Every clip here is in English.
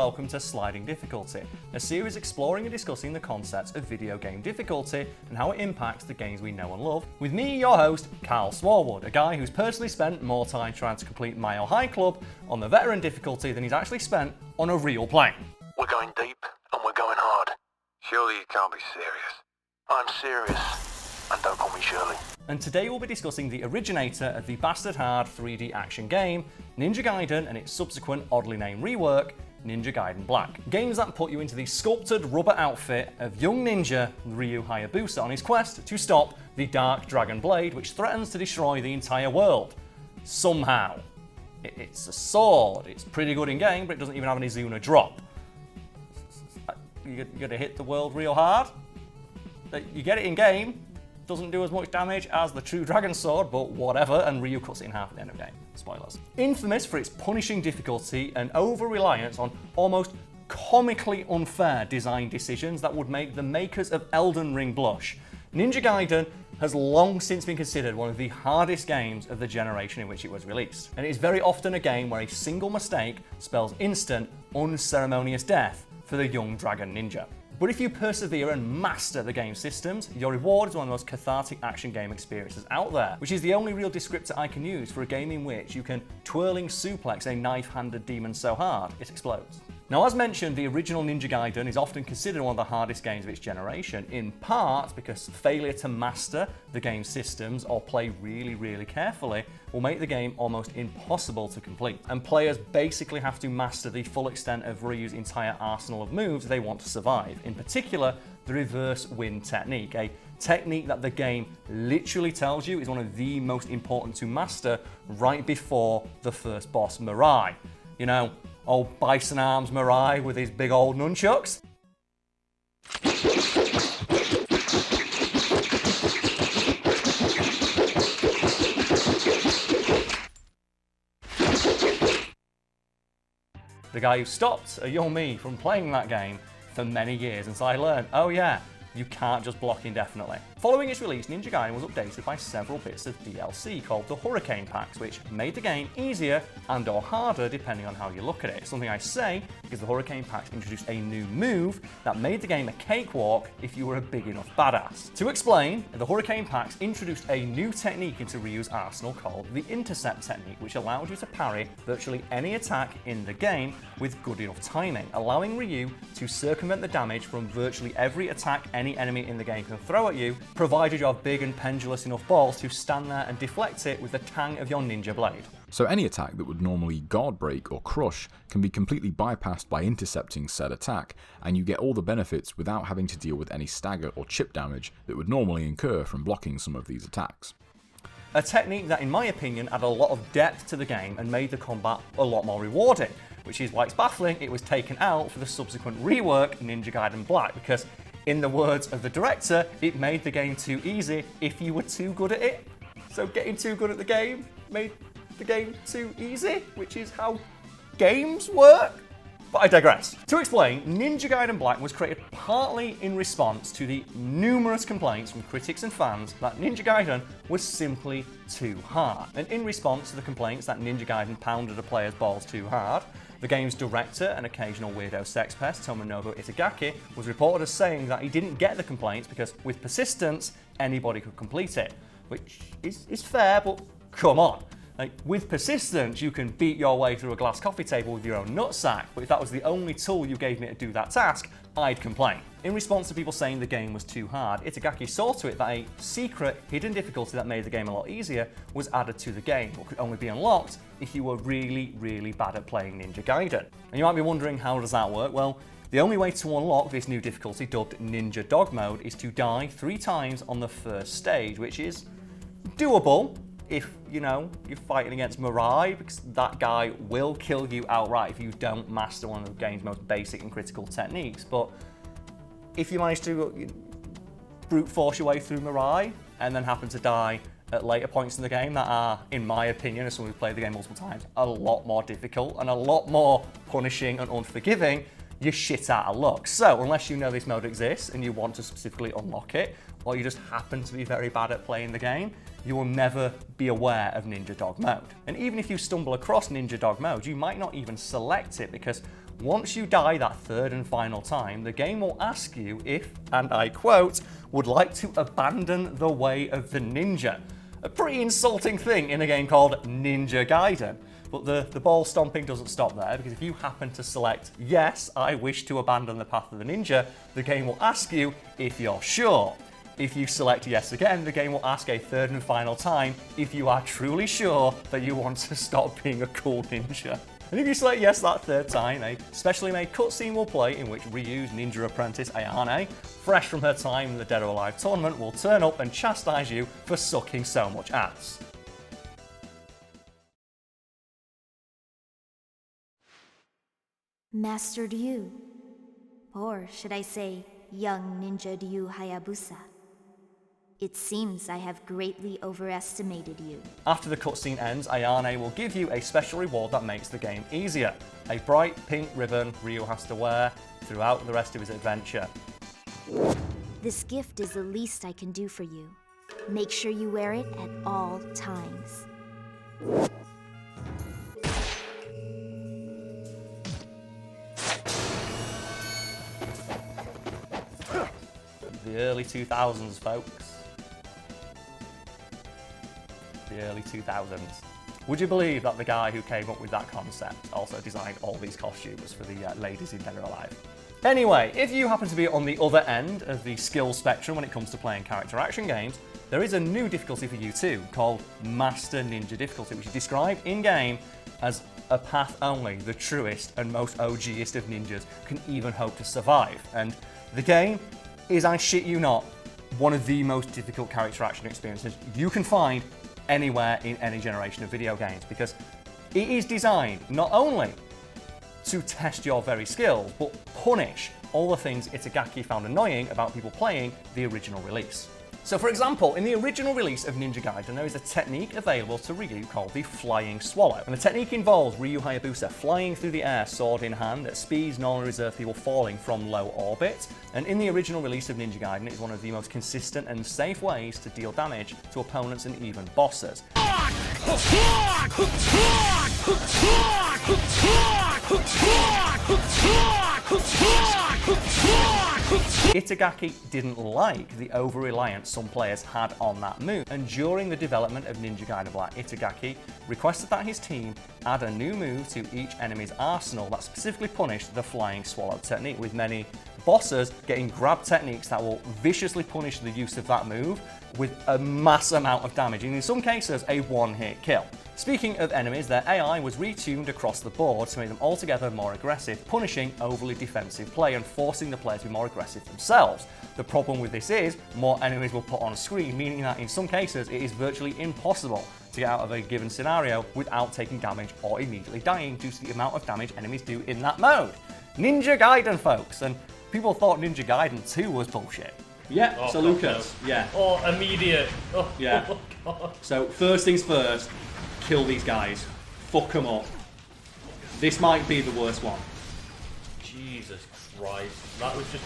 welcome to Sliding Difficulty, a series exploring and discussing the concepts of video game difficulty and how it impacts the games we know and love, with me, your host, Karl Swarwood, a guy who's personally spent more time trying to complete Mile High Club on the veteran difficulty than he's actually spent on a real plane. We're going deep and we're going hard. Surely you can't be serious. I'm serious, and don't call me Shirley. And today we'll be discussing the originator of the bastard hard 3D action game, Ninja Gaiden, and its subsequent oddly named rework, Ninja Gaiden Black. Games that put you into the sculpted rubber outfit of young ninja Ryu Hayabusa on his quest to stop the Dark Dragon Blade, which threatens to destroy the entire world. Somehow. It's a sword, it's pretty good in game, but it doesn't even have any Zuna drop. You gotta hit the world real hard. You get it in game, doesn't do as much damage as the true dragon sword, but whatever, and Ryu cuts it in half at the end of the game. Spoilers. Infamous for its punishing difficulty and over-reliance on almost comically unfair design decisions that would make the makers of Elden Ring blush, Ninja Gaiden has long since been considered one of the hardest games of the generation in which it was released. And it is very often a game where a single mistake spells instant, unceremonious death for the young dragon ninja. But if you persevere and master the game systems, your reward is one of the most cathartic action game experiences out there, which is the only real descriptor I can use for a game in which you can twirling suplex a knife-handed demon so hard it explodes. Now, as mentioned, the original Ninja Gaiden is often considered one of the hardest games of its generation, in part because failure to master the game's systems or play really carefully will make the game almost impossible to complete. And players basically have to master the full extent of Ryu's entire arsenal of moves if they want to survive. In particular, the reverse wind technique, a technique that the game literally tells you is one of the most important to master right before the first boss, Mirai. You know, old Bison Arms Mirai with his big old nunchucks. The guy who stopped a young me from playing that game for many years, and so I learned, oh yeah, you can't just block indefinitely. Following its release, Ninja Gaiden was updated by several bits of DLC called the Hurricane Packs, which made the game easier and or harder depending on how you look at it. Something I say because the Hurricane Packs introduced a new move that made the game a cakewalk if you were a big enough badass. To explain, the Hurricane Packs introduced a new technique into Ryu's arsenal called the Intercept technique, which allowed you to parry virtually any attack in the game with good enough timing, allowing Ryu to circumvent the damage from virtually every attack any enemy in the game can throw at you, provided you have big and pendulous enough balls to stand there and deflect it with the tang of your ninja blade. So any attack that would normally guard break or crush can be completely bypassed by intercepting said attack, and you get all the benefits without having to deal with any stagger or chip damage that would normally incur from blocking some of these attacks. A technique that, in my opinion, added a lot of depth to the game and made the combat a lot more rewarding, which is why it's baffling it was taken out for the subsequent rework Ninja Gaiden Black, because in the words of the director, it made the game too easy if you were too good at it. So getting too good at the game made the game too easy, which is how games work. But I digress. To explain, Ninja Gaiden Black was created partly in response to the numerous complaints from critics and fans that Ninja Gaiden was simply too hard. And in response to the complaints that Ninja Gaiden pounded a player's balls too hard, the game's director and occasional weirdo sex pest, Tomonobu Itagaki, was reported as saying that he didn't get the complaints because with persistence, anybody could complete it. Which is fair, but come on. Like, with persistence, you can beat your way through a glass coffee table with your own nutsack, but if that was the only tool you gave me to do that task, I'd complain. In response to people saying the game was too hard, Itagaki saw to it that a secret, hidden difficulty that made the game a lot easier was added to the game, but could only be unlocked if you were really bad at playing Ninja Gaiden. And you might be wondering, how does that work? Well, the only way to unlock this new difficulty, dubbed Ninja Dog Mode, is to die 3 times on the first stage, which is doable if, you know, you're fighting against Mirai, because that guy will kill you outright if you don't master one of the game's most basic and critical techniques. But if you manage to brute force your way through Mirai and then happen to die at later points in the game that are, in my opinion, as someone who's played the game multiple times, a lot more difficult and a lot more punishing and unforgiving, you're shit out of luck. So, unless you know this mode exists and you want to specifically unlock it, or you just happen to be very bad at playing the game, you will never be aware of Ninja Dog mode. And even if you stumble across Ninja Dog mode, you might not even select it, because once you die that third and final time, the game will ask you if, and I quote, would like to abandon the way of the ninja. A pretty insulting thing in a game called Ninja Gaiden. But the ball stomping doesn't stop there, because if you happen to select, yes, I wish to abandon the path of the ninja, the game will ask you if you're sure. If you select yes again, the game will ask a third and final time if you are truly sure that you want to stop being a cool ninja. And if you select yes that third time, a specially made cutscene will play in which Ryu's ninja apprentice Ayane, fresh from her time in the Dead or Alive tournament, will turn up and chastise you for sucking so much ass. Master Ryu, or should I say, young Ninja Ryu Hayabusa. It seems I have greatly overestimated you. After the cutscene ends, Ayane will give you a special reward that makes the game easier. A bright pink ribbon Ryu has to wear throughout the rest of his adventure. This gift is the least I can do for you. Make sure you wear it at all times. The early 2000s, folks. The early 2000s. Would you believe that the guy who came up with that concept also designed all these costumes for the ladies in Dead or Alive? Anyway, if you happen to be on the other end of the skill spectrum when it comes to playing character action games, there is a new difficulty for you too, called Master Ninja Difficulty, which is described in-game as a path only the truest and most OGest of ninjas can even hope to survive. And the game is, I shit you not, one of the most difficult character action experiences you can find anywhere in any generation of video games, because it is designed not only to test your very skills, but punish all the things Itagaki found annoying about people playing the original release. So for example, in the original release of Ninja Gaiden, there is a technique available to Ryu called the Flying Swallow. And the technique involves Ryu Hayabusa flying through the air sword in hand at speeds normally reserved for people falling from low orbit. And in the original release of Ninja Gaiden, it is one of the most consistent and safe ways to deal damage to opponents and even bosses. Itagaki didn't like the over-reliance some players had on that move, and during the development of Ninja Gaiden Black, Itagaki requested that his team add a new move to each enemy's arsenal that specifically punished the Flying Swallow technique, with many bosses getting grab techniques that will viciously punish the use of that move with a mass amount of damage, and in some cases a one-hit kill. Speaking of enemies, their AI was retuned across the board to make them altogether more aggressive, punishing overly defensive play and forcing the player to be more aggressive themselves. The problem with this is, more enemies will put on screen, meaning that in some cases it is virtually impossible to get out of a given scenario without taking damage or immediately dying due to the amount of damage enemies do in that mode. Ninja Gaiden, folks, and people thought Ninja Gaiden 2 was bullshit. Yeah, Oh, so God, Lucas, no. yeah. Oh, immediate. Oh, Yeah. oh, God. So first things first, kill these guys, fuck them up. This might be the worst one. Jesus Christ. That was just...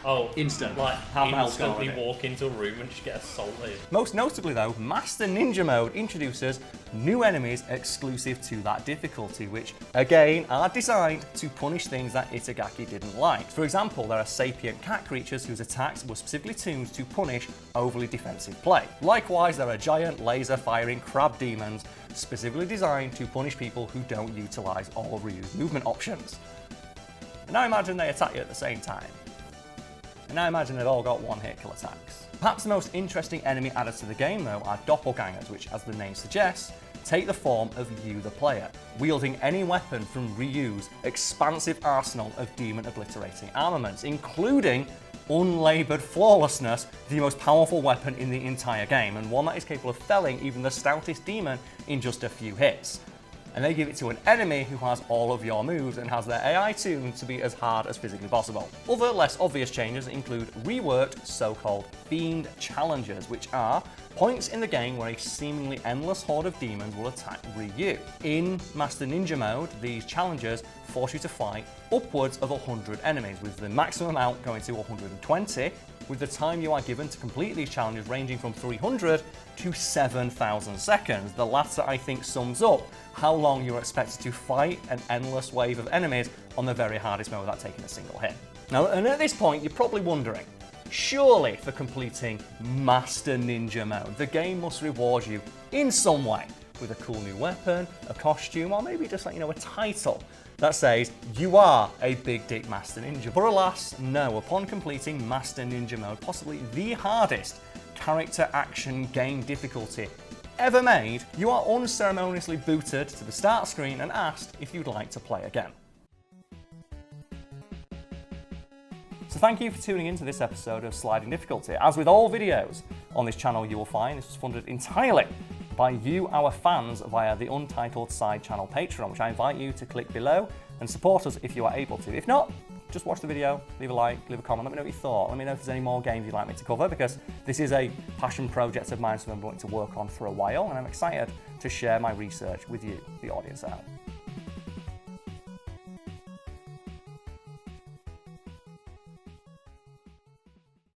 Oh, Instant. like, Half a health score instantly on it. walk into a room and just get assaulted. Most notably though, Master Ninja Mode introduces new enemies exclusive to that difficulty, which again are designed to punish things that Itagaki didn't like. For example, there are sapient cat creatures whose attacks were specifically tuned to punish overly defensive play. Likewise, there are giant laser firing crab demons specifically designed to punish people who don't utilize all of Ryu's movement options. And now imagine they attack you at the same time. And now imagine they've all got one-hit kill attacks. Perhaps the most interesting enemy added to the game though are doppelgangers, which as the name suggests, take the form of you the player, wielding any weapon from Ryu's expansive arsenal of demon obliterating armaments, including unlaboured flawlessness, the most powerful weapon in the entire game, and one that is capable of felling even the stoutest demon in just a few hits. And they give it to an enemy who has all of your moves and has their AI tuned to be as hard as physically possible. Other less obvious changes include reworked so-called Fiend Challenges, which are points in the game where a seemingly endless horde of demons will attack Ryu. In Master Ninja Mode, these challenges force you to fight upwards of 100 enemies, with the maximum amount going to 120, with the time you are given to complete these challenges ranging from 300 to 7,000 seconds. The latter, I think, sums up how long you're expected to fight an endless wave of enemies on the very hardest mode without taking a single hit. Now, and at this point, you're probably wondering, surely for completing Master Ninja mode, the game must reward you in some way with a cool new weapon, a costume, or maybe just, like, a title that says you are a big dick Master Ninja. But alas, no. Upon completing Master Ninja mode, possibly the hardest character action game difficulty ever made, you are unceremoniously booted to the start screen and asked if you'd like to play again. So thank you for tuning into this episode of Sliding Difficulty. As with all videos on this channel, you will find this was funded entirely by you, our fans, via the Untitled side channel Patreon, which I invite you to click below and support us if you are able to. If not, just watch the video, leave a like, leave a comment, let me know what you thought. Let me know if there's any more games you'd like me to cover, because this is a passion project of mine, something I've been wanting to work on for a while, and I'm excited to share my research with you, the audience at home.